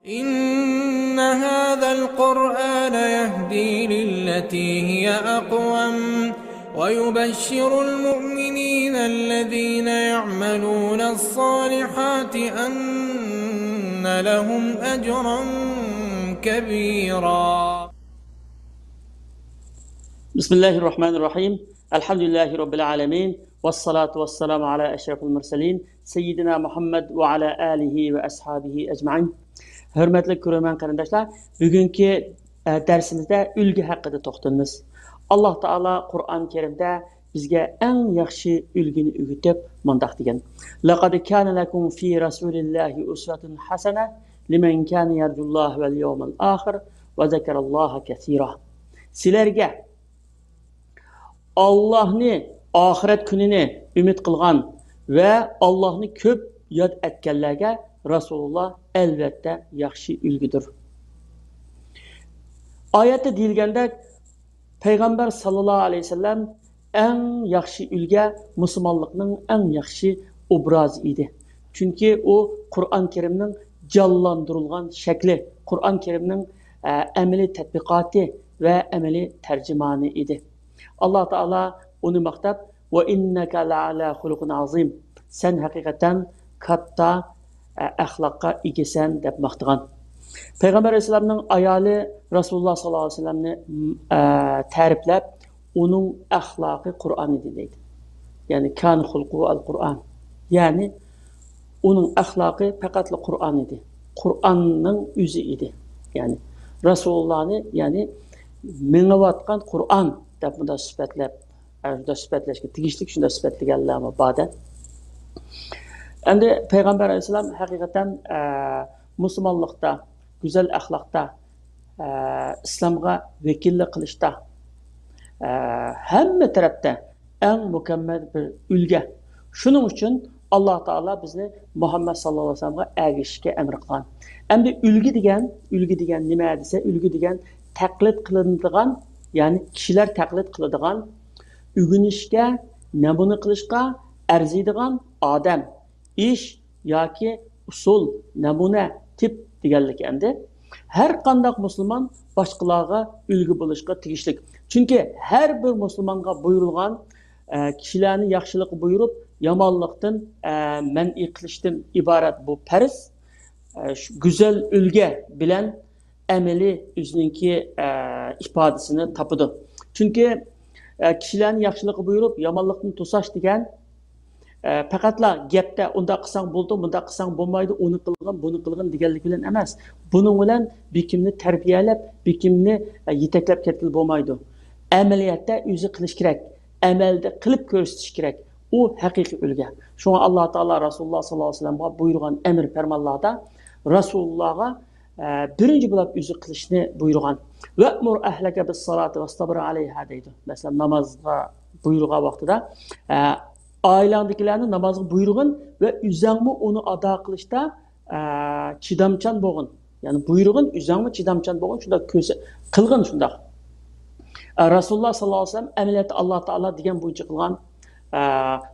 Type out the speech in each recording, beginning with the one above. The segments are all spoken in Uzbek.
إن هذا القرآن يهدي للتي هي أقوم ويبشر المؤمنين الذين يعملون الصالحات أن لهم أجرا كبيرا. بسم الله الرحمن الرحيم. الحمد لله رب العالمين والصلاة والسلام على أشرف المرسلين سيدنا محمد وعلى آله وأصحابه أجمعين. Hürmetli görürmen kardeşler, bugünkü dersimizde ülgü hakkında toxtunuz. Allah Taala Kur'an-ı Kerim'de bizge en yaxşı ülgünü ügütüp mundaq degen. Laqad kana lakum fi rasulillahi uswatun hasana limen kana yarjullaha vel yawmal ahir ve zekerallaha kesira. Sizlerge Allah'ni ahiret gününü ümit kılgan ve Allah'ni köp yad etkenlerge Rasulullah elbette yaxşı ülgüdür. Ayette deyilgende Peygamber sallallahu aleyhi ve sellem en yaxşı ülge Müslümanlıkның en yaxşı obrazı idi. Çünkü o Kur'an-ı Kerim'nin canlandırılgan şekli, Kur'an-ı Kerim'nin emeli tatbikatı ve emeli tercümanı idi. Allah Teala onu maktap ve inneke la'ala hulukun azim. Sen hakikaten katta ahlakka igesen deb maqtıgan. Peygamber Aleyhisselam'ın ayali Resulullah sallallahu aleyhi ve sellem'ni ta'riflab, onun ahlakı Kur'an idi deydi. Yani kan hulqu al-Kur'an. Yani onun ahlakı faqatla Kur'an idi. Kur'an'ın yüzü idi. Yani Resulullah'ni yani mingivatqan Kur'an deb bunda sifatlab, şunda sifatlaşga tegishlik shunda sifatlaganlarmi badan. Endi Peygamber Aleyhisselam hakikaten Müslümanlıkta, güzel ahlakta, İslam'a vekillik kılışta, hem tarafta en mükemmel bir ülge. Şunun için Allah Teala bizni Muhammed sallallahu aleyhi ve sellem'e ergişke emir kılan. Endi ülge degen nima dese, ülge degen taklit kılındıgan, yani kişiler taklit kılındıgan, ügünüşke, namunu kılışka erziydigan adam. İş yoki usul, namuna, tip deganlik endi. Her qandaq Müslüman başqalarga ulgu bo'lishga tegishli. Çünkü her bir Müslümanga buyurulgan kişilerini yaxshilik buyurup yomonlikdan man'i qilishdan iborat bu farz. Güzel ulge bilen ameli özününki ifadesini tapıdı. Çünkü kişilerini yaxshilik buyurup yomonlikdan to'sash degan faqatla gapda unda qilsang bo'ldi, bunda qilsang bo'lmaydi, uni qilgan, buni qilgan deganlik bilan emas. Buning bilan bekimni tarbiyalab, bekimni yetaklab ketib bo'lmaydi. Amaliyotda o'zi qilish kerak, amalda qilib ko'rsatish kerak. U haqiqiy ulga. Shunga Alloh taolo Rasululloh sollallohu alayhi vasallamga buyurgan emir farmonlarda Rasulullahga birinchi bo'lib o'zi qilishni buyurgan. Va'mur ahlaka bis-salati wastabir alayha deydi. Masalan, namozga buyurgan vaqtida ailandakilarni namozga buyurgan ve üzerine onu ada kılışta çidamçan boğun. Yani buyurgan üzerine çidamçan boğun. Şunda köse kılgın şunda. Resulullah sallallahu aleyhi ve sellem ameliyatı Allah Teala diyen boyunca kılgan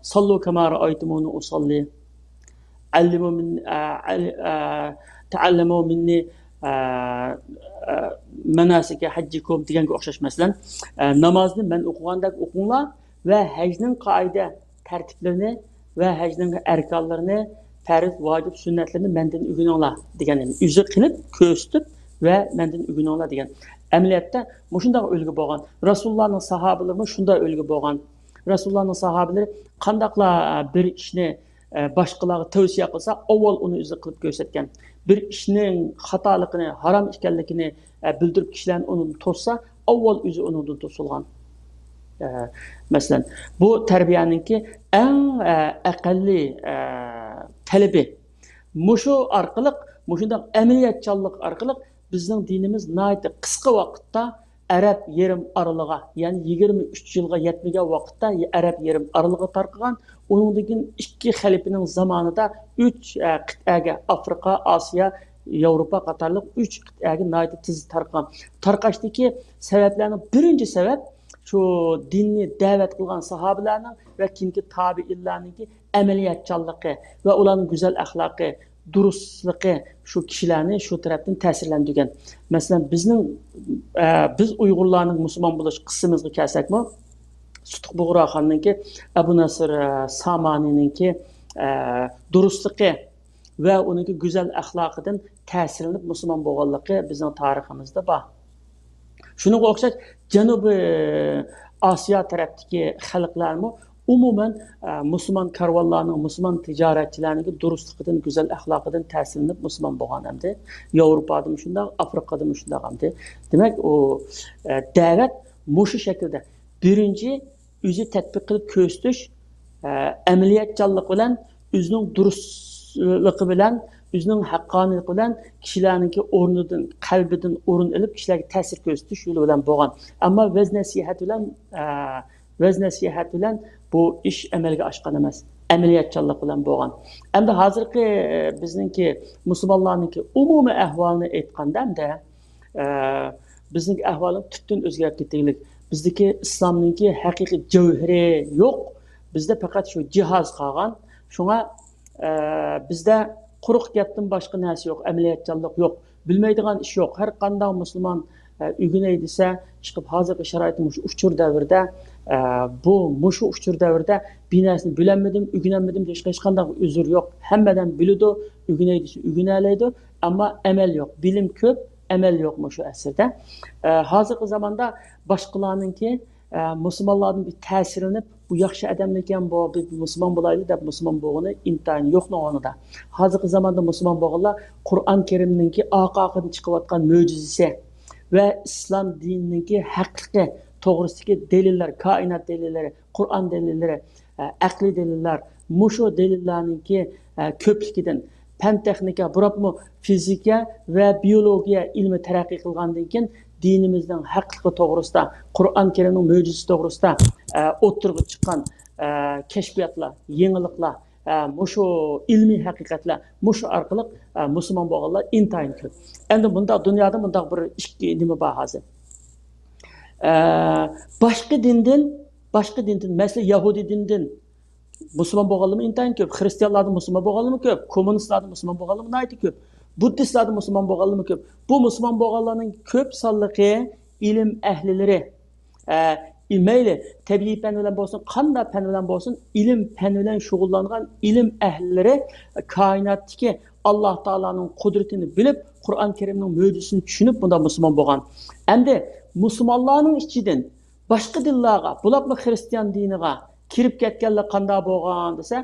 sallu kema ra'aytumuni usalli allimu min ta'allamu minni menasike haccikum diyen okşaş mesela namazını ben okuğandak okunla ve hecnin kaide tertiplerini ve hecnin erkanlarını, fərz, vacib, sünnetlerini menden ügünonla degen. Üzü qilib, köstüb ve menden ügünonla degen. Əməliyyatda şunda ölgü bolğan. Rasulullah'ın sahabeleri şunda ölgü bolğan. Rasulullah'ın sahabeleri qandaqla bir işni başqalarga tavsiya qilsa, avval onu özü qilib ko'rsatgan. Bir ishning xatoligini, harom ekanligini bildirib kishilarni onu to'ssa, avval o'zi undan to'silgan. Mesela bu terbiyeninki en akalli talebi. Muşu arkalık, muşundan emeliyatçılık arkalık bizden dinimiz nayeti kısa vakitte Arap yerim aralığa, yani 23 yılga yetmegen vakitte Arap yerim aralığa tarqıgan. Onundaki iki halifinin zamanında 3 kıtaya, Afrika, Asya, Avrupa qatarlıq 3 kıtaya nayeti tiz tarqıgan. Tarqaştaki sebeplerinin birinci sebep şu dinni davet kılgan sahabelerinin ve kinki tabiillerinin ameliyatçılığı ve onların güzel ahlakı, durustluqi shu kishilarni shu tarafdan ta'sirlantirgan. Masalan, biz Uyg'urlarning musulmon bo'lish qismimizga kelsakmi, Sutuq Bug'roxonniki, Abu Nasr Samanininki durustluqi va uningki go'zal axloqidan ta'sirlanib musulmon bo'lganligi bizning tariximizda bor. Shunga o'xshash Janubiy Osiyo tarafdagi xalqlarmi umuman musulmon karvonlarning, musulmon tijoratchilarning durustligidan, go'zal axloqidan ta'sirlanib musulmon bo'lgan hamda Yevropada shunday, Afrikada shunday hamda. Demak, o da'vat mushu shaklda birinchi o'zi tatbiq qilib ko'rsatish, amaliyatchanlik bilan, o'zining durustligi bilan, o'zining haqqoniyligi bilan kishilarning o'rnidan, qalbidan o'rin olib kishilarga ta'sir ko'rsatish yo'li bilan bo'lgan. Ammo vaz nasihat bilan bu ish amalga oshgan emas. Amaliyatchanlik bilan bo'lgan. Endi hozirgi bizningki musulmonlarningki umumiy ahvolini aytganda hamda bizning ahvolimiz tubdan o'zgarib ketganlik. Bizdagi islomningki haqiqiy javhari yo'q. Bizda faqat shu jihoz qolgan. Shunga bizda quruq gapdan boshqa narsa yo'q, amaliyatchanlik yo'q, bilmaydigan ish yo'q. Har qanday musulmon o'ginay desa, chiqib hozirgi sharoitimiz uchur davrda bu mushu uchur davrda binasini bilanmadim, o'ginamadim deyish hech qanday uzr yo'q. Hammadan biladi, o'ginay desa o'ginalaydi, ammo amal yo'q. Bilim ko'p, amal yo'q shu asrda. Hozirgi zamonda boshqalarningki musulmonlarning bir ta'sirini bu yaxshi odam ekan, bu musulmon bo'laydi deb musulmon bo'lgani intayin yo'q o'rnida. Hozirgi zamonda musulmon bo'lganlar Qur'on Karimningki oqoqidan chiqayotgan mo'jizasi va islom dinininki haqiqiy to'g'risidagi dalillar, koinot dalillari, Qur'on dalillari, aqliy dalillar, mushu dalillarningki ko'pligidan fan texnika, burapmi fizika va biologiya ilmi taraqqiy qilgandan keyin dinimizning haqligi to'g'risida, Qur'on Karimning mo'jizasi to'g'risida o'tirib chiqqan kashfiyotlar, yangiliklar, mushu ilmiy haqiqatlar, mushu orqali musulmon bo'lganlar intayin ko'p. Endi bunda dunyoda bunda bir ikki nima bor hozir. Başqa dindan, mesela Yahudi dindan musulmon bo'lganlar intayin ko'p, xristianlarning musulmon bo'lganlar ko'p, kommunistlarning musulmon bo'lganlar nayt ko'p, buddistlarning musulmon bo'lganlar ko'p. Bu musulmon bo'lganlarning ko'p sonligi ilm ahlilari. Mayli tabiiy fan bilan bo'lsin, qanday fan bilan bo'lsin, ilm fan bilan shug'ullangan ilm ahlilari koinotdagi Alloh taolaning qudratini bilib, Qur'on Karimning mo'jizasini tushunib bunda musulmon bo'lgan. Endi musulmonlarning ichidan boshqa dinlarga, bularni xristian diniga kirib ketganlar qanday bo'lgan desa,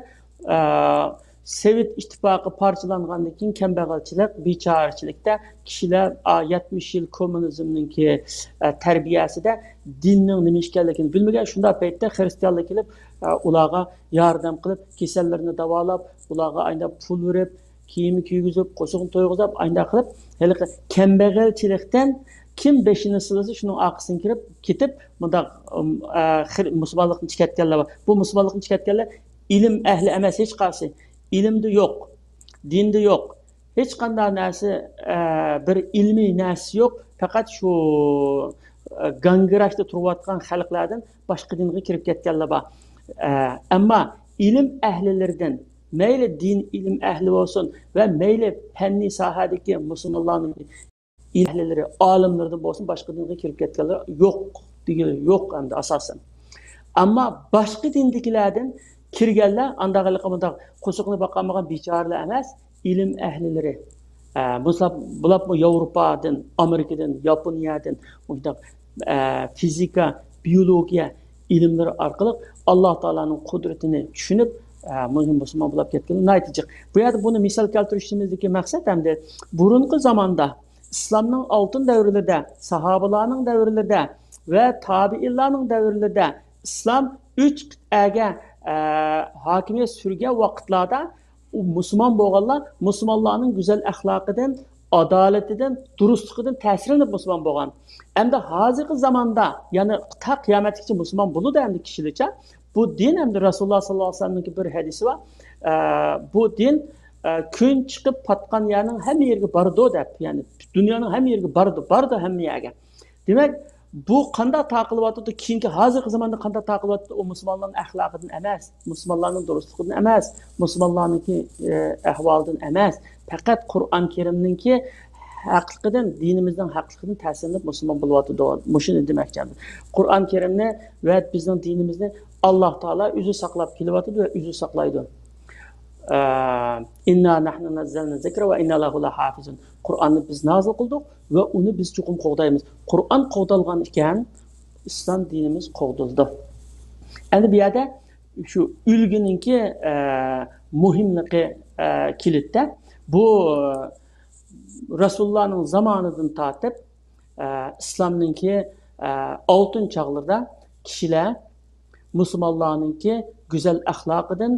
Sovet ittifoqi parchalangandan keyin kambag'alchilik, bechorchilikda kishilar 70 yil kommunizmninki tarbiyasida dinning nima ekanligini bilmagan. Shunda paytda xristianlik kelib, ularga yordam qilib, kasallarni davolab, ularga ayda pul berib, kiyim kiygizib, qo'shiq to'yg'izib, ayda qilib, hali kambag'alchilikdan kim beshini silasa shuning orqasidan kirib ketib, bunda musulmonlikni chiqarganlar bor. Bu musulmonlikni chiqarganlar ilm ahli emas hech qaysi. İlimde yok, dinde yok. Hiç qanday narsa bir ilmiy narsa yok. Fakat şu gangirashda turayotgan xalqlardan boshqa dinga kirib ketganlar bor. Ammo ilm ahlilaridan, mayli din ilm ahli bo'lsin va mayli fanniy sohadagi musulmonlarning ahlilari, olimlardan bo'lsin, boshqa dinga kirib ketganlar yo'q, degani yo'q endi asosan. Ammo boshqa dindagilardan kirganlar andaqalikda qo'shiqni baqamagan bechoralar emas, ilm ahllari. Bular Yevropadan, Amerikadan, Yaponiyadan fizika, biologiya ilmlari orqali Alloh taolaning qudratini tushunib, musulmon bo'lib ketgan. Natija. Bu yerda buni misol keltirishimizdagi maqsad hamda burungi zamonda islomning oltin davrlarida, sahobalarning davrlarida va tabiinlarning davrlarida islom 3 qit'aga hakimiyet sürgen vaqtlarda musulmon bo'lganlar musulmonlarning go'zal axloqidan, adolatidan, durustligidan ta'sirlanib musulmon bo'lgan. Endi hozirgi zamonda, ya'ni ta qiyomatgacha musulmon bo'ladi endi kishilarcha. Bu din endi Rasululloh sollallohu alayhi vasallamning bir hadisi var. Bu din kun chiqib patgan yerning hamma yerga bordi deb, ya'ni dunyoning hamma yerga bordi hamma yerga. Demak, bu qanday taqilyotyapti, keyingi hozirgi zamonda qanday taqilyotyapti, u musulmonlarning axloqidan emas, musulmonlarning durustligidan emas, musulmonlarning ahvolidan emas, faqat Qur'on Karimninki haqiqatan dinimizning haqiqatan ta'sirlanib musulmon bo'lyapti. Mushuni demoqchiman. Qur'on Karimni va bizning dinimizni Alloh taolo o'zi saqlab kelyapti va o'zi saqlaydi. Inna nahnu nazzalna zikra va inna lahu lahafizun. Qur'onni biz nozil qildik va uni biz chuqur qo'g'daymiz. Qur'on qo'g'dalgan ekan, islom dinimiz qo'g'dildi. Endi bu yerda shu ulguninki muhimligi kilitda bu Rasulullahning zamonidan tortib islomninki oltin chog'larda kishilar musulmonlarninki go'zal axloqidan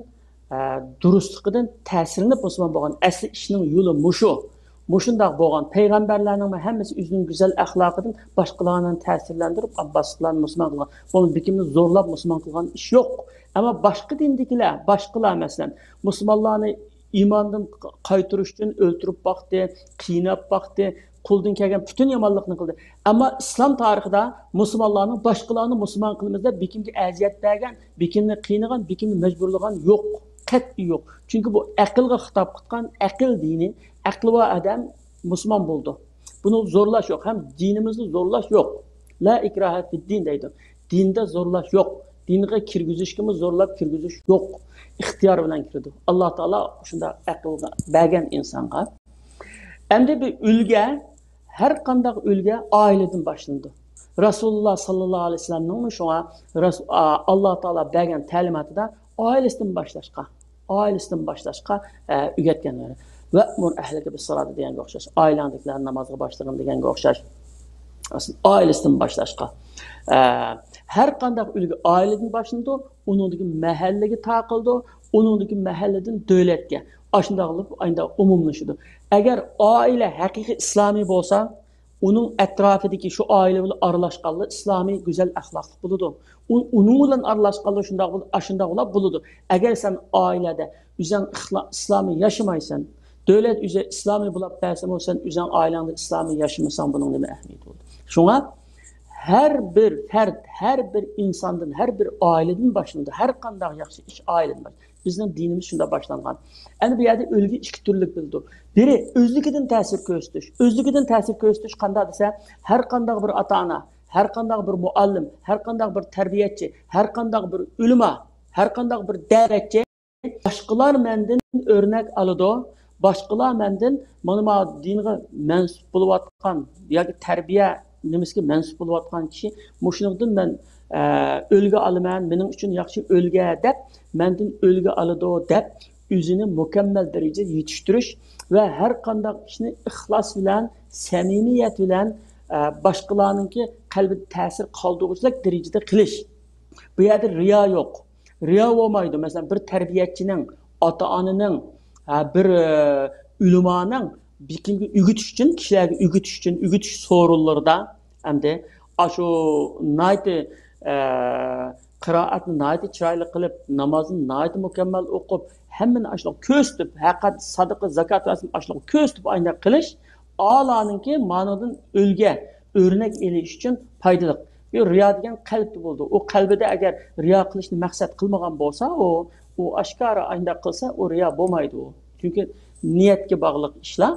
durustligidan ta'sirlanib musulmon bo'lgan. Asli ishning yo'li mushu. Mushundoq bo'lgan payg'ambarlarning hammasi o'zining go'zal axloqidan boshqalarni ta'sirlantirib boshqalarni musulmon qilgan. Buni bekimni zo'rlab musulmon qilgan ish yo'q. Ammo boshqa dindikilar, boshqalar masalan musulmonlarni iymondan qaytarish uchun o'ltirib boqdi, qiynab boqdi, qo'ldan kelgan butun yomonlikni qildi. Ammo islom tarixida musulmonlarning boshqalarni musulmon qilmizda bekimga aziyat bergan, bekimni qiynagan, bekimni majburlagan yo'q. Qat'iy yo'q. Chunki bu aqlga xitob qilgan aql dini, aqli va adam musulmon bo'ldi. Buni zo'rlash yo'q, ham dinimizni zo'rlash yo'q. La ikraha fid din deydi. Dinda zo'rlash yo'q. Dinga kirgizishga zo'rlab kirgizish yo'q. İxtiyor bilan kirdi. Alloh taolo shunda aqlga bergan insonga. Endi bir ulga, har qanday ulga oiladan boshlandi. Rasululloh sallallohu alayhi vasallamning shunga Alloh taolo bergan ta'limotida oilasidan boshlashga o'rgatganlar. Va mur ahliga bis salat deganga o'xshash, oilandagilar namozga boshlagin deganga o'xshash. Aslında ailesidan boshlashga. Her qanday ulgu ailedan boshlandi, uningdagi mahallaga taqildi, uningdagi mahalladan davlatga. Ashunday qilib, ayda umumlashdi. Agar oila haqiqiy islomiy bo'lsa, uning atrofidagi shu oila bilan aralashganlar islomiy go'zal axloqli bo'ladi. Uning bilan aralashganlar shunday bo'ladi. Agar sen oilada o'zing islomiy yashamaysan, davlat o'zi islomiy bo'lib bersa, sen o'zing oilangda islomiy yashamasan, buning nima ahamiyati bo'ladi? Shunga her bir fert, her bir insandan, her bir aileden başlandı. Her qanday yaxshi iş aileden başlandı. Bizning dinimiz shunda boshlangan. Endi bu yerda o'lgi ikki turlik bildi. Biri o'zligidan ta'sir ko'rsatish. O'zligidan ta'sir ko'rsatish qanday desa, har qanday bir ota-ona, har qanday bir muallim, har qanday bir tarbiyatchi, har qanday bir ulama, har qanday bir da'vatchi boshqalar mendan o'rnak oladi. Boshqalar mendan mana dinga mansub bo'layotgan yoki tarbiya nimasiga mansub bo'layotgan kishi mushuningdan men o'lga olaman, mening uchun yaxshi o'lga deb, mendan o'lga oladi deb o'zini mukammal darajada yetishtirish va har qanday ishni ixlos bilan, samimiyat bilan boshqalarningki qalbida ta'sir qoldiruvchilik darajada qilish. Bu yerda riyo yo'q. Riyo bo'lmaydi. Masalan, bir tarbiyatchining, ota-onaning, bir ulamoning kimga o'gitish uchun, kishilarga o'gitish so'rovlarida hamda shu nayti qiroatni nayti chiroyli qilib, namozni nayti mukammal o'qib, hammani ashlo ko'stib, haqiqat, sadaqa, zakot va ashlo ko'stib ayna qilish Allohninki ma'nodan o'lga o'rnak elish uchun foydali. Bu riyo degan qalbda bo'ldi. U qalbida agar riyo qilishni maqsad qilmagan bo'lsa, u oshkora ayna qilsa, u riyo bo'lmaydi u. Chunki niyatga bog'liq ishlar.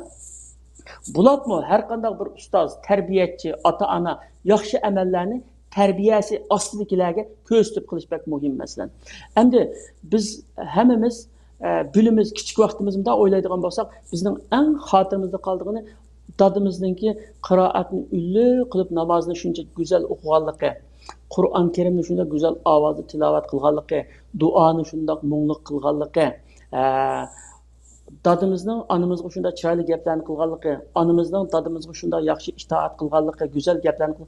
Bularmi har qanday bir ustoz, tarbiyatchi, ota-ona yaxshi amallarni tarbiyasi ostidagilarga ko'rsatib qilish bek muhim masalan. Endi biz hammamiz bilimiz kichik vaqtimizda o'ylaydigan bo'lsak, bizning eng xotirimizda qoldigani dadimizningki qiroatni ulli qilib namozni shuncha go'zal o'qiganligi, Qur'on Karimni shunday go'zal ovozda tilovat qilganligi, duoni shunday munglik qilganligi, dadimizning onamizga shunday chiroyli gaplarni qilganligi, onamizning dadimizga shunday yaxshi itoat qilganligi, go'zal gaplarni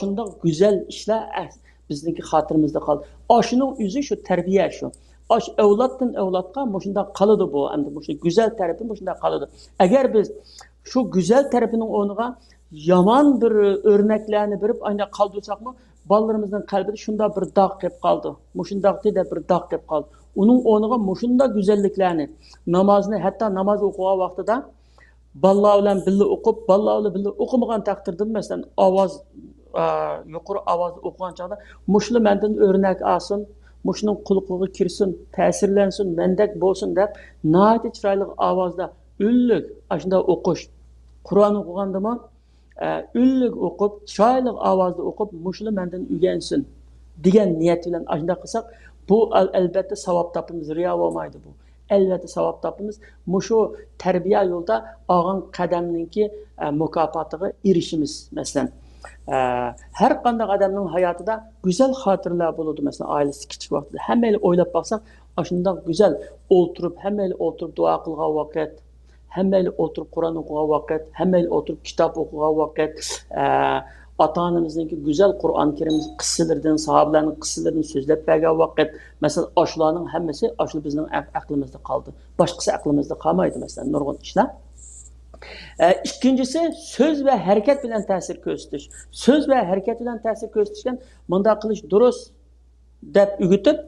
shunday go'zal ishlar bizningki xotirimizda qoldi. Shuning o'zi shu tarbiya shu. Avloddan avlodga shunday qoladi bu. Endi bu go'zal tarafi shunday qoladi. Agar biz shu go'zal tarafining o'rniga yomon bir o'rnaklarni berib ayna qoldirsakmi, bolalarimizning qalbida shunday bir dog' qilib qoldi. Shunday deb bir dog' qilib qoldi. Uning o'rniga shunday go'zalliklarni, namozni, hatto namoz o'qigan vaqtida bolalar bilan birga o'qib, bolalar bilan birga o'qimagan taqdirda masalan ovoz yuqori ovozda o'qigan chog'da mushli mendan o'rnak olsin, mushuning qulog'iga kirsin, ta'sirlansin, mendek bo'lsin deb nihoyat chiroyli ovozda ullik shunday o'qish. Qur'on o'qigandimi ullik o'qib, chiroyli ovozda o'qib, mushli mendan o'rgansin degan niyat bilan shunday qilsak, bu albatta savob topimiz, riyo bo'lmaydi bu. Elbette savab tapımız. Muşu terbiye yolda ağın qadamninki mukafatıga erişimiz mesela. Her qanday adamның hayatıda güzel hatırlar buludu mesela ailesi küçük vaxtida. Hemmeyle oylap baksak, aşında güzel oturup, hemmeyle oturup dua qılğan vaqt, hemmeyle oturup Kur'an okuğan vaqt, hemmeyle oturup kitap okuğan vaqt, ata-anamızdaki güzel Kur'an-ı Kerim kıssalardan, sahabelerinin kıssalarını sözlep bergen vaqt, mesela aşılarının hemmesi aşılı bizning aklımızda kaldı. Başkası aklımızda kalmaydı mesela nurgun işler. İkincisi söz ve hareket bilen ta'sir ko'rsatish. Söz ve hareket bilen ta'sir ko'rsatishgan bunda qilish durust deb o'gitib,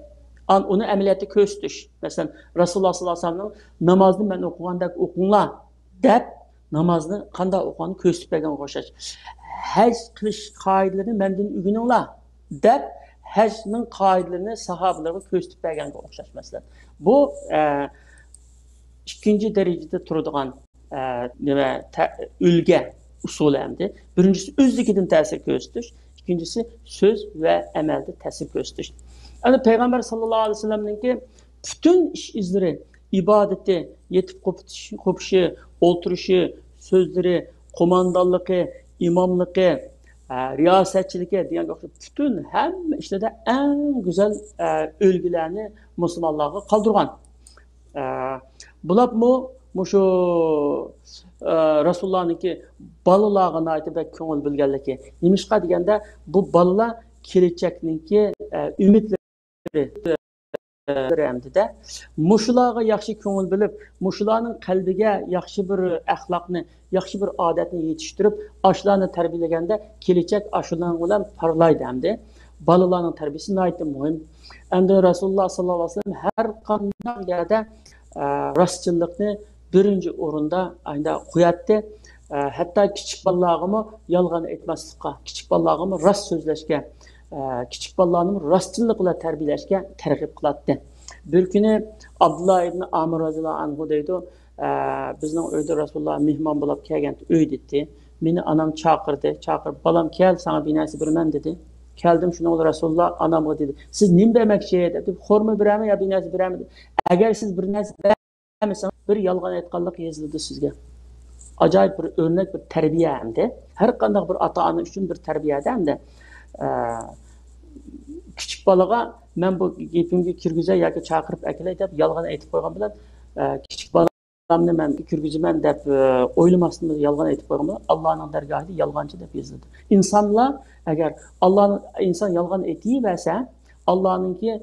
uni amaliyotda ko'rsatish. Mesela Rasululloh sollallohu alayhi vasallam namozni men o'qigandek o'qinglar deb namozni qanday o'qigani ko'rsatib bergan o'xshash. Haj qilish qoidalarini mendan o'rganinglar deb hajning qoidalarini sahobalarga ko'rsatib berganga o'xshash mesela. Bu ikinci derecede turadigan ülge usulü emdi. Birincisi özlükiden tesir gösteriş, ikincisi söz ve emelde tesir gösteriş. Yani Peygamber sallallahu aleyhi ve sellem'in ki bütün iş izleri, ibadeti, yetip kopuşu, oturuşu, sözleri, komandallığı, imamlığı, riyasetçiliği diyen bütün hem işte de en güzel ülgülerini Müslümanlığa kaldırgan. Bular mı? Muşu Rasulullah'nınki balalarına ait bir köngül bilgenligi. Nimişqa degende bu balalar kelechakninki ümitleri de muşularga yaxshi köngül bilib, muşularning qalbiga yaxshi bir axloqni, yaxshi bir odatni yetishtirib, ashlarni tarbiyalaganda kelechak ashlarning bilan parlaydi hamda. Balalarning tarbiyasi nihoyatda muhim. Endi Rasululloh sallallohu alayhi vasallam har qanday yerda rostchilikni birinci orunda aynı koyatdı. Hatta küçük ballarımı yalgan etmezlikle, küçük ballarımı rast sözleşke, küçük ballarımı rastçılıkla terbiyeleşke tergip kılattı. Bir günü Abdullah ibn Amr radıyallahu anhu deydi, bizden öyde Resulullah mihman bulup kelgen öydetti. Beni anam çağırdı, balam gel sana bir nesi birmem dedi. Geldim şunu olur Resulullah anamı dedi. Siz nim demek şey dedi. Horma bireme ya bir nesi bireme dedi. Eğer siz bir nesi mesela bir yalgan aytganlik yazıldı sizge. Acayip bir örnek bir terbiye hem de. Her qanday bir ata-ana üçün bir terbiye hem de. Küçük balaga men bu gepimge kirgize yoki chaqirib akilay deb yalgan aytib qo'ygan bilan küçük balamni men kirgiziman deb o'ylamasdan yalgan aytib qo'ygan bilan Allohning dargohida yalganchi deb yozildi. İnsanlar agar inson yalgan aytiyversa Allohninki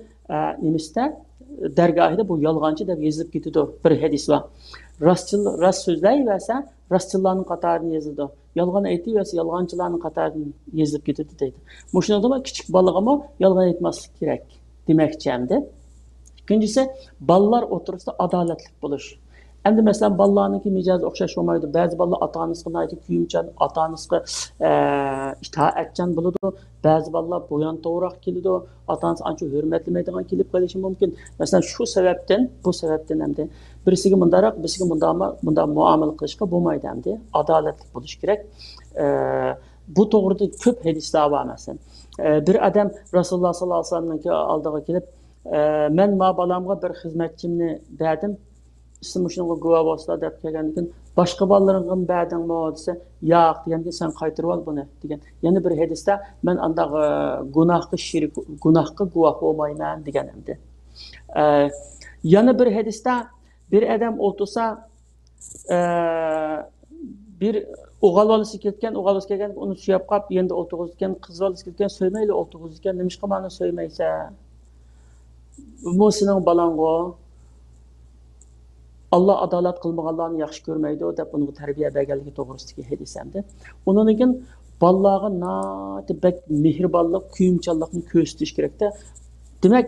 nimiste dergahida bu yalgancı deb yezilib ketidi. Bir hadis var. Rast sözleyverse rastçılarning qatarını yazıdı. Yalgan aytiyversa yalgancılarning qatarını yezilib ketidi deydi. Mushunda da kichik balag'ama yalgan aytmaslik kerak demoqchi hamda. İkincisi ballar o'tirisida adolatli bo'lish. Endi mesela ballarninki mijozi o'xshash bo'lmaydi. Ba'zi ballar ota-onasiga aytib kuyimchan, ota-onasiga itoatchan bo'ladi. Ba'zi ballar bo'yon to'g'roq keladi. Ota-onasi ancha hurmatlamaydigan kelib qolishi mumkin. Mesela bu sebepten hamda birisiga mundaroq, birisiga bunday muomala qilishga bo'lmaydi hamda. Adolatli bo'lish kerak. Bu to'g'rida ko'p hadislar bor mesela. Bir adam Rasululloh sollallohu alayhi vasallamning oldiga kelib, men ma balamga bir xizmatchimni berdim. Siz şunun guva basla deb kelgandan başqa ballarning ba'dingmi desa, yo'q deganda sen qaytirib ol buni degan. Yana bir hadisda men anda gunohga guvoh bo'lmayman deganimdi. Yana bir hadisda bir adam o'ltirsa bir o'g'il bolasi ketgan, uni suyab qolib, endi o'ltirgan, qiz bolasi ketgan, so'ymayli o'ltirgan, nimishqa meni so'ymaysa? Bu sening balang'o Allah adalet kılmağanlarını yaxşı görmeydi o da bunu terbiye berganligi to'g'risidagi hadis hamda. Undan keyin ballarga nati bek mehribonlik, kuyimchanlikni ko'rsatish kerakda. Demak,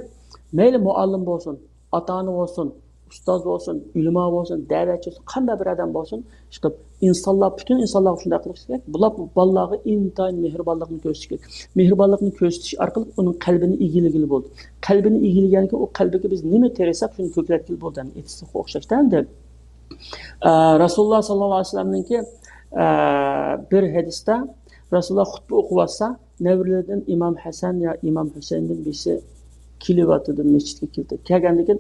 mayli muallim bo'lsin, ota-ona bo'lsin, ustoz bo'lsin, ulamo bo'lsin, da'vatchi bo'lsin, qanday bir odam bo'lsin, chiqib insonlar, butun insonlar shunday qilish kerak. Bular bolalarga intayin mehribonlikni ko'rsatish kerak. Mehribonlikni ko'rsatish orqali uning qalbini egilgili bo'ldi. Qalbini egillaganidan keyin u qalbiga biz nima tersak, shuni ko'klatgili bo'ldi. Etisga o'xshashdan deb. Rasululloh sollallohu alayhi vasallamningki bir hadisda Rasululloh xutba o'qiyotsa, navrilardan Imom Hasan yo Imom Husayndan birisi kelyapti, masjidga keldi. Kelgandan keyin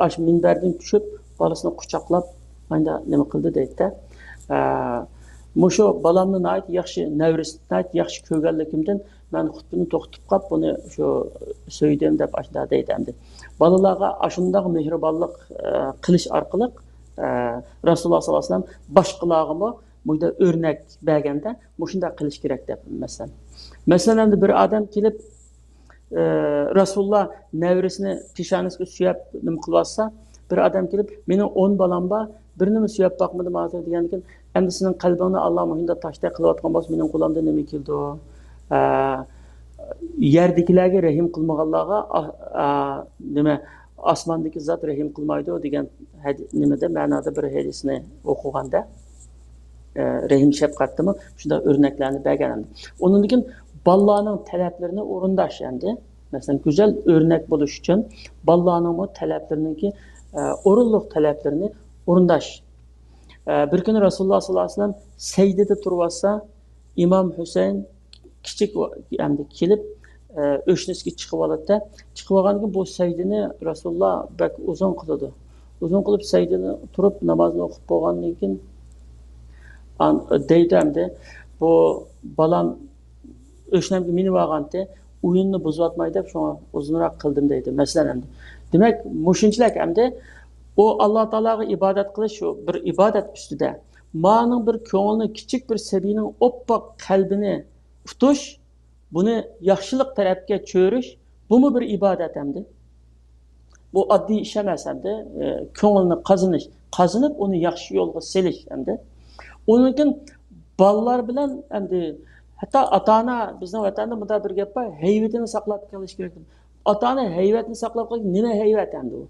ash minbardan tushib, bolasini quchoqlab, mana nima qildi deydi-da. Musho balamni nayt yaxshi navrisni nayt yaxshi ko'rganligimdan men xutbani to'xtatib qolib, buni shu so'ydim deb ashda deydi endi. Balalarga ashundoq mehribonlik qilish orqali Rasululloh sollallohu alayhi vasallam boshqalarga burada örnek berganda shunday qilish kerak deb masalan. Masalan bir odam kelib Rasululloh navrisini peshonasiga suyab nima qilyapsa, bir odam kelib, "Meni 10 balam bor, birini suyab boqmadim hozir" degandan keyin, "Endi sening qalbingni Alloh shunda tashday qilayotgan bo'lsa, mening qo'limda nima keldi?" Yerdagilarga rahim qilmaganlarga nima osmondagi zot rahim qilmaydi degan nimada ma'noda bir hadisni o'qiganda rahim shafqatdimi shunda o'rnaklarni bergan. Onun için ballarning talablarini o'rindash endi. Masalan, go'zal o'rnak bo'lish uchun ballarning bu talablariniki o'rinliq talablarini o'rindash. Bir kuni Rasululloh sollallohu alayhi vasallam sajdada turibsa, Imom Husayn kichik endi kelib o'shnisiga chiqib oladi. Chiqib olgandan keyin bu sajdani Rasululloh bak uzun qiladi. Uzun qilib sajdani turib namozni o'qib bo'lgandan keyin deydimde bu balam o'shnamga minib olganda o'yinni buzatmay deb shuni uzunroq qildim deydi. Masalan, demak, mushunchilik hamda o Alloh taologa ibodat qilish shu bir ibodat ustida. Ma'ning bir ko'ngilni kichik bir sabining oppoq qalbini tutish, buni yaxshilik tarafga cho'rish, bu bir ibodat hamda. Bu oddiy ish emas hamda, ko'ngilni qazanib uni yaxshi yo'lga selish hamda. Onun için ballar bilen endi hatta ata-ana bizning vatanda bunda bir gap bor, hayvatini saqlab qolish kerak. Ata-ana hayvatni saqlab qolish nima hayvat endi u?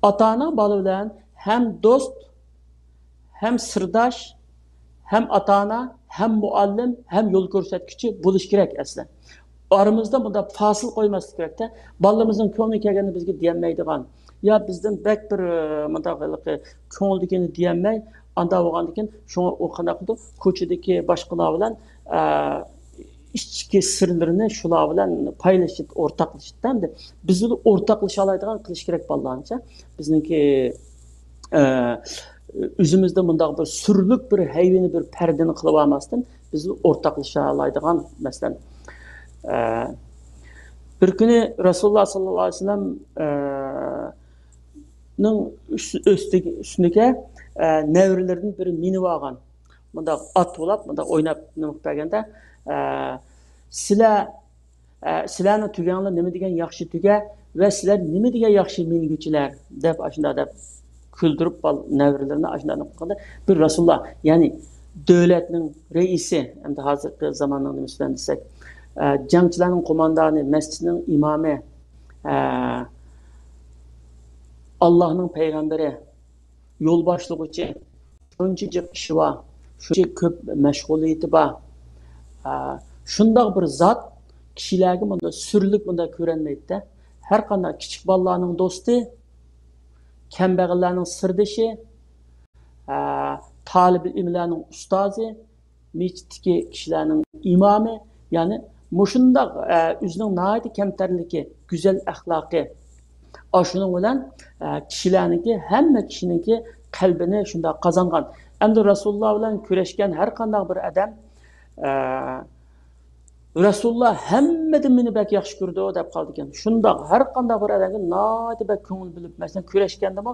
Ata-ana bola bilan hem do'st, hem sirdosh, hem ata-ana, hem muallim, hem yo'l ko'rsatuvchi bo'lish kerak aslan. Aramızda bunda fasıl qo'ymaslik kerak-da. Bolalarımızın ko'ngli kelganini bizga deyolmaydigan. Ya bizden bek bir mundaqlik ko'ngildagini deyolmay anda bo'lgandan keyin shuni o'qana qildi ko'chadagi boshqalar bilan ichki sirlarini shular bilan paylaşib o'rtoqlashishdan biz uni o'rtoqlasha oladigan qilish kerak bolalarcha bizniki o'zimizda bunday bir surlik bir hayvani bir pardani qilib olmasdan biz o'rtoqlasha oladigan masalan bir kuni Rasululloh sollallohu alayhi vasallam ning üstündeki nevrilerden biri minib olgan. Bunda at bo'lib, bunda o'ynab nima qilganda, sizlarning tuganlar nima degan yaxshi tuga va sizlar nima degan yaxshi minguvchilar deb ashunda deb kuldirib nevrilarni ashunda qilganda bir Rasululloh, ya'ni davlatning raisi, endi hozirgi zamonning nimasidan desak, jangchilarning qo'mondoni, masjidning imomi, Allah'ın peygamberi, yol başlıqçı, şunca işi var, şunca köp meşguliyeti var. Şundaq bir zat kişilerge bunda sürlük bunda körenmeydi de. Her qanday kichik balalarning do'sti, kambag'allarning sirdoshi, talib ilmlarning ustozi, mesjiddagi kishilarning imomi, ya'ni mushundaq o'zining nihoyat kamtarligi, go'zal axloqi Aşının bilan kishilarniki hamma kishiniki qalbini shunda qozongan. Endi Rasululloh bilan kurashgan har qanday bir odam Rasululloh hammadan meni bak yaxshi ko'rdi deb qoldi ekan. Shunda har qanday bir odamga noyati bak ko'ngil bilib, masalan kurashgandami,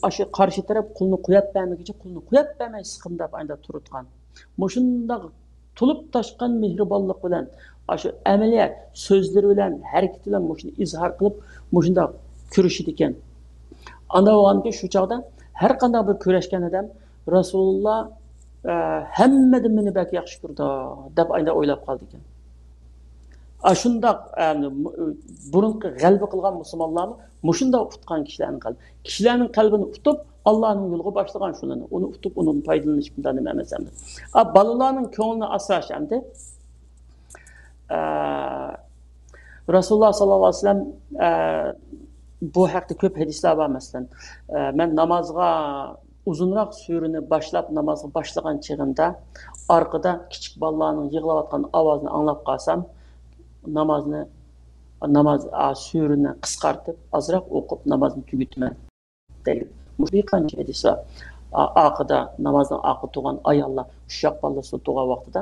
aşı qarshi taraf qulni qo'yib bermaguncha qulni qo'yib bermay siqimdab anda turutgan. Mushunda tulib tashqan mehribonlik bilan, aşı amaliyat so'zlari bilan, harakati bilan mushuni izhor qilib, mushunda kurashidi ekan. Anda bo'lganki shu chaqda har qanday bir kurashgan odam Rasululloh hammadan meni bak yaxshi ko'rdi deb ayda o'ylab qoldi ekan. Aşundaq burunqi g'alba qilgan musulmonlarni mushunda tutgan kishilarning qalbi. Kishilarning qalbini tutib, Allohning yo'liga boshlagan shuni, uni tutib, undan foydalanish bundan nima emas endi. Balalarning ko'nglini asrash endi. Rasululloh sallallohu alayhi vasallam bu haqda ko'p hadislar bor masalan. Men namozga uzunroq surani boshlab namozga boshlagan chig'imda orqada kichik bolalarning yig'layotgan ovozini anglab qolsam, namoz surani qisqartib, ozroq o'qib namozni tugutman deydi. Bu qancha hadislar. Orqada namozdan orqa turgan ayollar, ushoq bolasi turgan vaqtida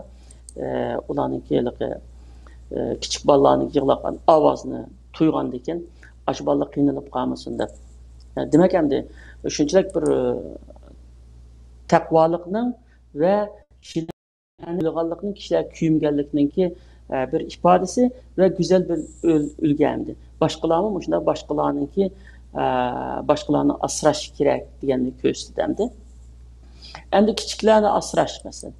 ularning keligi kichik bolalarning yig'layotgan ovozini tuygandan keyin ash bola qiynalib qolmasin deb. Demak endi shunchalik bir taqvolikning va kishilar kuyimganlikninki bir ifodasi ve güzel bir ülgendi. Başkalarının şunda başkalarınınki başkalarını asraş kerak deganni ko'rsatdi. Endi kichiklarni asrash mesela.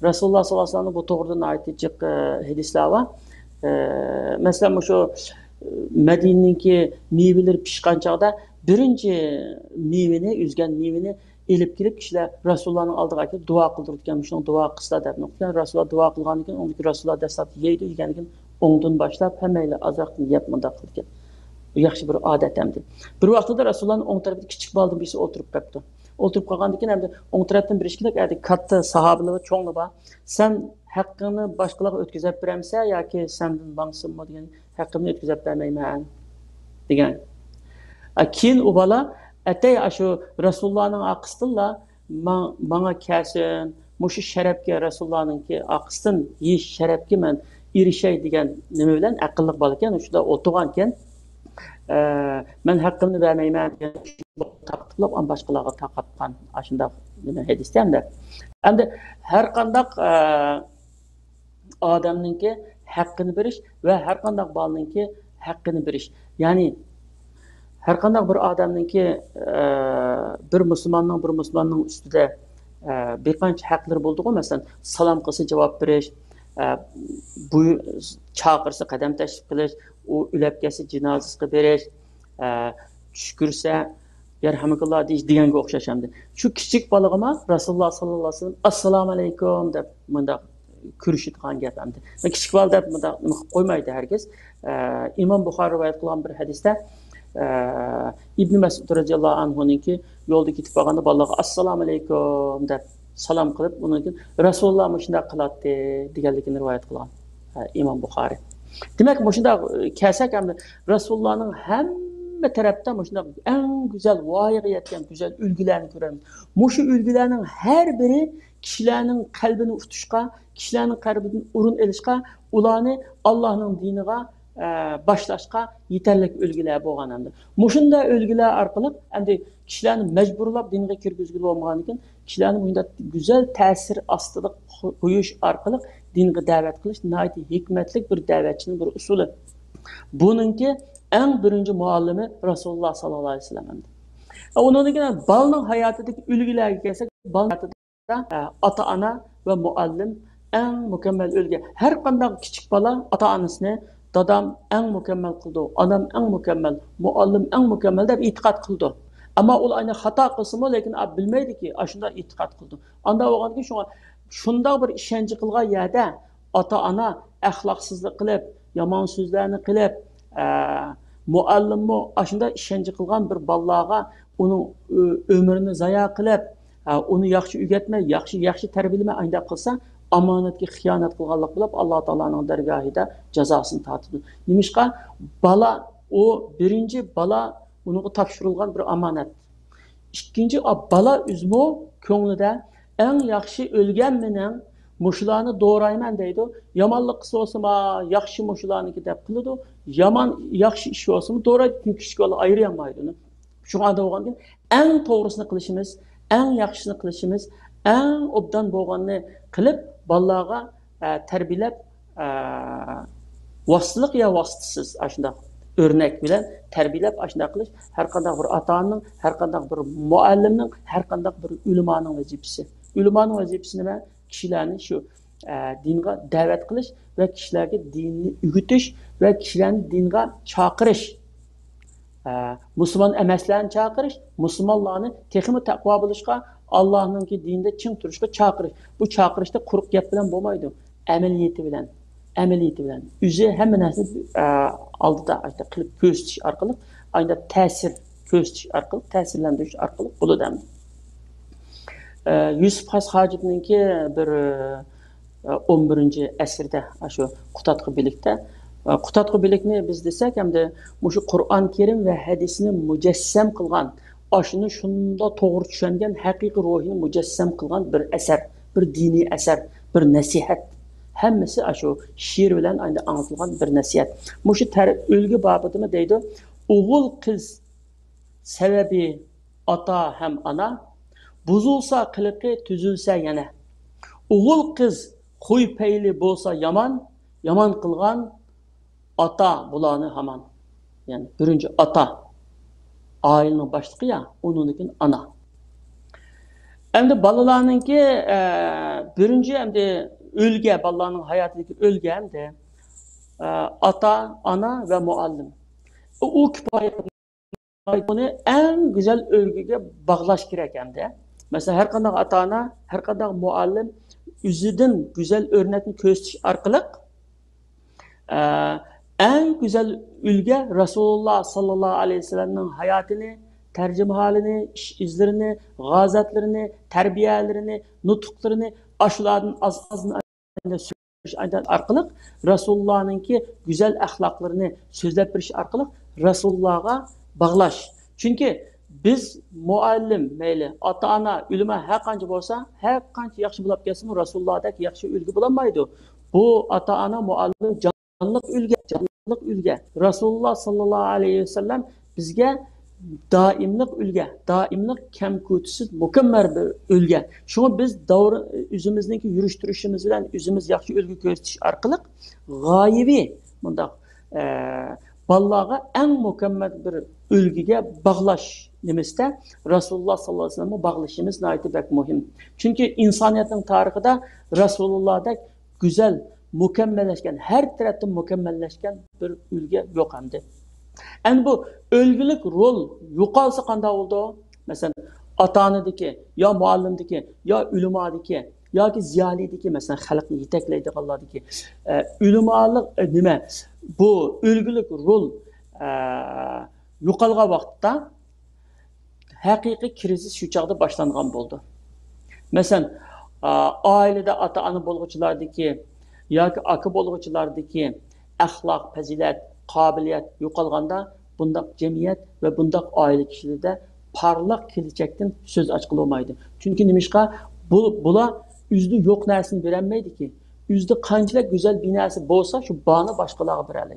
Rasululloh sollallohu alayhi vasallam bu to'g'ridan aytijik hadislar var. Mesela şu Medine'ninki meyveler pişkan çağda birinci meyveni, üzgen meyveni elip gelip kişiler Resulullah'ın aldığı gibi dua kıldırırken şunu dua kısla deb nokta. Rasulullah dua kılgan iken ondaki Rasulullah desat yeydi degan iken ondan başlap hemeyle azaqni yeb munda qilgan. Bu yaxshi bir odat hamdi. Bir vaqtda Rasulullah'ın o'ng tarafida kichik balda birisi o'tirib qapti. O'tirib qolgandan keyin hamda o'ng tarafdan bir ishkilik adi katta sahobalar va cho'nglar bor. Sen haqqini boshqalarga o'tkazib beramsan yoki sendan bangsinmi degan haqqimni o'tkazib bermayman degan. Keyin u bola atay şu Resulullah'ın aqısıyla bana kelsin, muşu şərəfke Resulullah'ın ki aqısın yiyiş şərəfke mən irişey degen nime bilen aqıllık balıken, şurada oturganken mən haqqımını vermeymen taqtıqlap an başqalarga taqatqan aşında nime hadistem de. Endi her qandaq adamninki haqqını beriş ve her qandaq balninki haqqını beriş. Yani her qandaq bir adamninki bir musulmonning ustida bir qancha haqlari bo'ldi-ku, masalan, salom qilsa javob berish, bu chaqirsa qadam tashlab qilish, u ulab kelsa jinozasiga berish, tush ko'rsa yarhamukalloh deyish deganga o'xshash hamdi. Shu kichik balag'ima Rasululloh sallallohu alayhi vasallam assalomu alaykum deb bunda ko'rishadigan gap hamdi. Kichik bola deb bunda nima qilib qo'ymaydi herkes. Imom Buxoriy rivoyat qilgan bir hadisda İbn Mesud radhiyallohu anhu'nunki yo'lda ketib qolganda bolaga assalomu alaykum deb salom qilib, undan keyin Rasululloh shunday qiladi deganligini rivoyat qilgan Imom Buxoriy. Demak, shunday kelsak ham Rasulullohning hamma tarafdan shunday eng go'zal voyaga yetgan go'zal ulgularni ko'ramiz. Shu ulgularning har biri kishilarning qalbini tutishga, kishilarning qalbidan o'rin olishga, ularni Allohning diniga başlaşqa yeterlik ölgüler bo'lgan hamda. Mushunda ölgüler orqali endi kishilarni majburlab dinga kirgizgili bo'lmagan ekan, kishilarni bunda güzel ta'sir ostida qo'yish orqali dinga da'vat qilish nihoyatda hikmatli bir da'vatchining bir usuli. Buningki eng birinchi muallimi Rasululloh sallallohu alayhi vasallam. Undan keyin balning hayotidagi ulgularga kelsak, bal hayotida ota-ona va muallim eng mukammal ulgu. Har qanday kichik bola ota-onasini dadam en mükemmel kıldı, anam en mükemmel, muallim en mükemmel de itikat kıldı. Ama o aynı hata kılsın mı, lakin bilmeydi ki aşında itikat kıldı. Anda o ki şunda bir işenci kılga yerde ata-ana ahlaksızlık kılıp, yaman sözlerini kılıp, muallim mu aşında işenci kılgan bir ballağa onun ömrünü zaya kılıp, onu yaxşı ügetme, yaxşı terbiyeleme aynı kılsa, amanatga xiyonat qilganlik bo'lib Alloh taolaning dargohida jazosini tortdi. Nimishqa bala o birinchi bala unga topshirilgan bir amonat. Ikkinchi bala uzmo ko'nglida eng yaxshi o'lgan mening mushularni do'rayman deydi. Yomonlik qilsa olsa yaxshi mushularniki deb qiladi. Yomon yaxshi ish olsa do'raydi, kichik bola ayiramaydi uni. Shunga bo'lgandan eng to'g'risini qilishimiz, eng yaxshisini qilishimiz, eng obdan bo'lganini qilib balaga terbiyelep vasıtlık ya vasıtsız aşında örnek bilen terbiyelep aşında kılış her kadar bir atanın, her kadar bir muallimnin, her kadar bir ülemanın vazifesi. Ülemanın vazifesi ne? Kişilerin şu dinga da'vat qilish va kishilarga dinni o'rgatish va kishilarni dinga chaqirish, musulmon emaslarni chaqirish, musulmonlarni texmi taqvo bo'lishga, Allohning dinida ching turishga chaqirish. Bu chaqirishda quruq gap bilan bo'lmaydi, amaliyati bilan. O'zi hamma narsani oldida qilib ko'rsatish orqali, ayda ta'sir ko'rsatish orqali, ta'sirlantirish orqali bo'ladi. Yusuf Has Hojibninki bir 11-asrda shu Qutatqi bilikda Qutatqi bilikni biz desak hamda shu Qur'on Karim va hadisni mujassam qilgan, oshini shunda to'g'ri tushungan, haqiqiy ruhini mujassam qilgan bir asar, bir diniy asar, bir nasihat. Hammasi shu she'r bilan anlatilgan bir nasihat. Shu o'lgi babidimi deydi, o'g'il qiz sababi ota ham ana, buzulsa qiliqi tuzulsa yana. O'g'il qiz xuy payli bo'lsa yomon, yomon qilgan ota bularni hamon. Ya'ni birinchi ota ailening boshlig'i ya, undan ana. Endi balalarninki birinchi endi o'lga, balalarning hayotidagi o'lga endi ota, ana va muallim. U kifoya buni eng güzel o'lgiga bog'lash kerak endi. Mesela her qanday ota-ona, her qanday muallim o'zidan güzel o'rnakni ko'rsatish orqali en güzel ülge Resulullah sallallahu aleyhi ve sellem'nin hayatını, tercüme halini, izlerini, gazatlarını, terbiyelerini, nutuklarını, aşılarının az-azını arkalık Resulullah'ın ki güzel ahlaklarını sözlep bir arkalık Resulullah'a bağlaş. Çünkü biz muallim meyli, ata-ana, ülüme her kanca olsa, her kanca yakşı bulup gelsin, Resulullah'daki yakşı ülgü bulamaydı. Bu ata-ana, muallim, canlılık ülge. Resulullah sallallahu aleyhi ve sellem bizge daimlik ülge, daimlik kemkutsiz, mükemmel bir ülge. Şunu biz doğru üzümüzdeki yürüştürüşümüz bilen üzümüz yaxşı ülgü gösteriş arkalık gayibi bunda ballağa en mükemmel bir ülgüge bağlaş demeste Resulullah sallallahu aleyhi ve sellem'e bağlaşımız nayeti pek mühim. Çünkü insaniyetin tarihinde Resulullah'da güzel mükemmelleşken, her taraftan mükemmelleşken bir ülge yok hamdi. Yani bu ölgülük rol yuqalsa qanday oldu? Mesela ata-onadaki, ya muallimdeki, ya ülemadaki, ya ki ziyalideki, mesela xalqni yetaklaydiganlardaki ülemalik nima? Bu ölgülük rol yuqalgan vaqtda haqiqiy krizis shu chaqda boshlangan bo'ldi. Mesela ailede ata-ona bo'lg'uchilardagi yoki aka bo'lg'uchilardagi axloq, fazilat, qobiliyat yo'qolganda bundaq jamiyat va bundaq oila kishilarda parlaq kelajakdan so'z ochilmaydi. Chunki nimishqa bular o'zida yo'q narsani berolmaydiki. O'zida qanchalik go'zal binasi bo'lsa, shu bani boshqalarga beradi.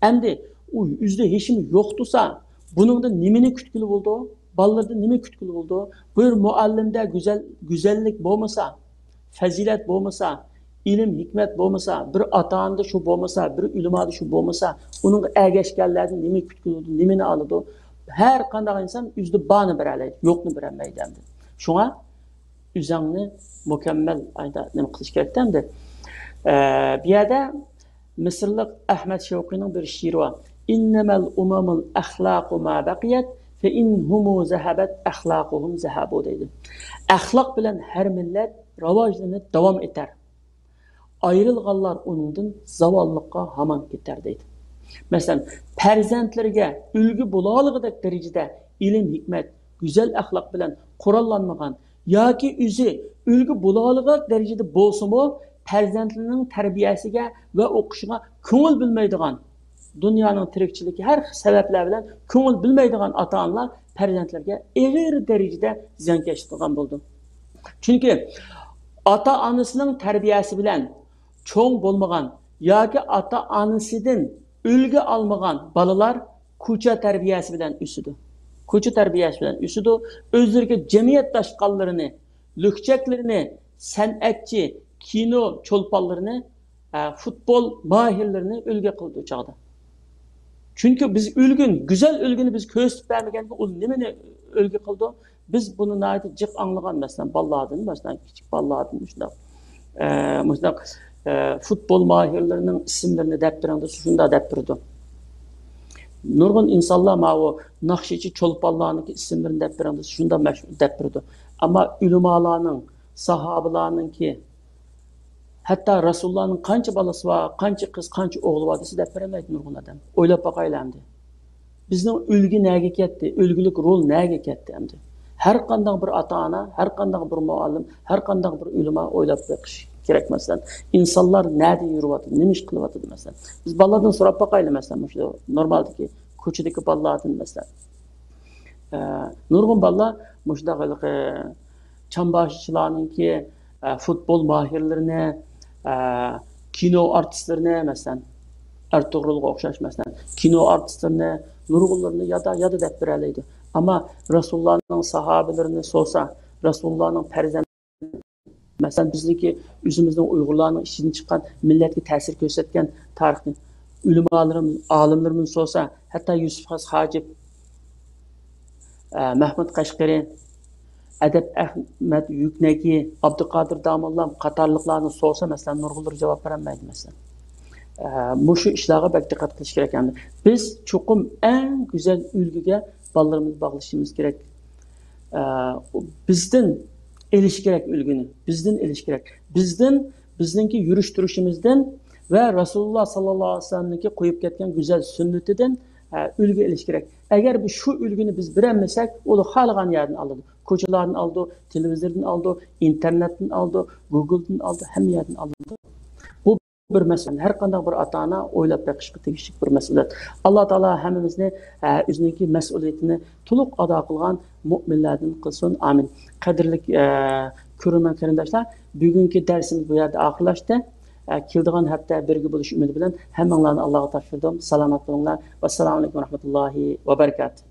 Endi u o'zida hech kim yo'q tursa, buningdan nimani kutgili bo'ldi? Bolalarda nima kutgili bo'ldi? Bir muallimda go'zallik bo'lmasa, fazilat bo'lmasa, ilim, hikmet bo'lmasa, bir ata-onada shu bo'lmasa, bir ulamada shu bo'lmasa, uning ergashganlardan nima kutgiladi, nimani oladi? Har qanday inson o'zida bani beradi, yo'qni berolmaydi endi. Shunga o'zingni mukammal nima qilish kerak endi. Bu yerda Misrlik Ahmad Shawqining bir she'ri bor. Innamal umamul axlaqu ma baqiyat fa inhumu zahabat axlaquhum zahabu deydi. Axloq bilan har millat rivojlanib davom etar. Ayrılganlar onundan zavallıqqa hamon ketar deydi. Mesela farzandlarga ulgu bo'laligidek derecede ilim, hikmet, güzel ahlak bilen qurollanmagan yoki o'zi ulgu bo'laligidek derecede bo'lsa-mu farzandlarning tarbiyasiga va o'qishiga ko'ngil bilmaydigan, dunyoning tirikchiligi har sabablar bilan ko'ngil bilmaydigan ota-onalar farzandlarga og'ir derecede ziyonkashlik qilgan bo'ldi. Chunki ota-onasining tarbiyasi bilan çoğun bolmagan yoki ata-onasidan ulgu almagan balalar ko'cha tarbiyasi bilan o'sidi. Ko'cha tarbiyasi bilan o'sidi, o'zlariga jamiyat tashqallarini, lukchaklarini, san'atchi, kino cho'lponlarini, futbol mahirlarini ulgu qildi o chaqda. Chunki biz güzel ulguni biz ko'rsatib bermaganda u nimani ulgu qildi? Biz buni nayt jiq anglagan masalan balalardan, masalan kichik balalardan shunday futbol mahirlerinin isimlerini dep berende şunda dep berdi. Nurgun insanlar o Nakşiçi Çolpanlarının isimlerini dep berende şunda dep berdi. Ama ulemalarning, sahabalarning ki hatta Resulullah'ın qancha balası var, qancha qiz, qancha o'g'li var desa deb bermaydi nurg'un odam. O'ylab boqaylamdi. Bizning ulgi nega ketdi? Ulgulik rol nega ketdi endi? Har qanday bir ota-ona, har qanday bir muallim, har qanday bir ulama o'ylab beqish kerak masalan. İnsanlar nerede yürüyapti, nima ish qilyapti masalan. Biz bolalardan so'rab boqaylik masalan, shu normaldagi ko'chadagi bolalardan masalan. Nurg'un bolalar mushundaq çambaşçılarınki futbol mahirlerine, kino artistlerine mesela Ertuğrul'a okşaş mesela kino artistlerine, nurgullarını ya da dep bereleydi. Ama Resulullah'ın sahabelerini sorsa, Resulullah'ın perzent mesela bizdeki yüzümüzden Uygurlarının işini çıkan milletki tesir gösterken tarihini ulemalarımız, alimlerimiz sorsa, hatta Yusuf Has Hacip, Mehmet Kaşgari, Edep Ahmet Yükneki, Abdülkadir Damallam qatarlıqlarını sorsa mesela nurgullar cevap veremeydi mesela. Muşu işlerine bek dikkat qilish kerak endi. Biz çokum en güzel ülgüge ballarımızı bağlışımız gerek. Bizden eliş gerek ülgünü. Bizden eliş gerek. Bizdenki yürüş duruşumuzdan ve Resulullah sallallahu aleyhi ve sellem'deki koyup ketken güzel sünnetinden ülgü eliş gerek. Eğer şu ülgünü biz bilemesek, onu halgan yerden alırdı. Kocalardan aldı, televizyondan aldı, internetten aldı, Google'dan aldı, hem yerden aldı. Bu bir mesele. Her qanday bir ata-ona o'ylab beqishga tegishli bir mas'uliyat. Alloh taolo hammamizni o'zining mas'uliyatini to'liq ado qilgan mu'minlardan qilsin. Amin. Qadrli ko'rman qarindoshlar, bugungi darsimiz bu yerda oxirlashdi. Keldigan hafta birga bo'lish umidi bilan hammanglarni Allohga topshirdim. Salomat bo'linglar. Assalomu alaykum va rahmatullohi va barakatuh.